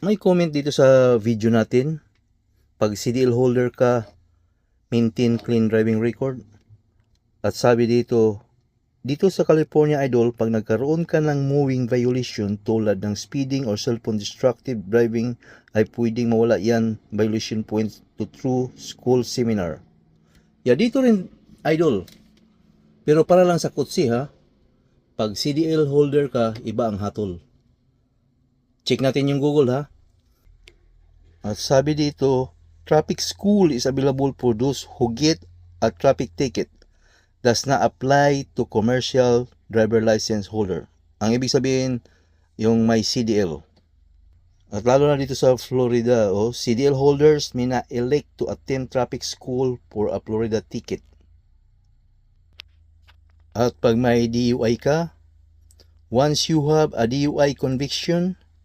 May comment dito sa video natin. Pag CDL holder ka, maintain clean driving record. At sabi dito sa California Idol, pag nagkaroon ka ng moving violation tulad ng speeding or cellphone destructive driving, ay pwedeng mawala yan violation points to through school seminar. Dito rin Idol. Pero para lang sa kutsi ha, pag CDL holder ka, iba ang hatol. Check natin yung Google ha. At sabi dito, traffic school is available for those who get a traffic ticket. Does not apply to commercial driver license holder. Ang ibig sabihin, yung may CDL. At lalo na dito sa Florida, CDL holders may na elect to attend traffic school for a Florida ticket. At pag may DUI ka, once you have a DUI conviction,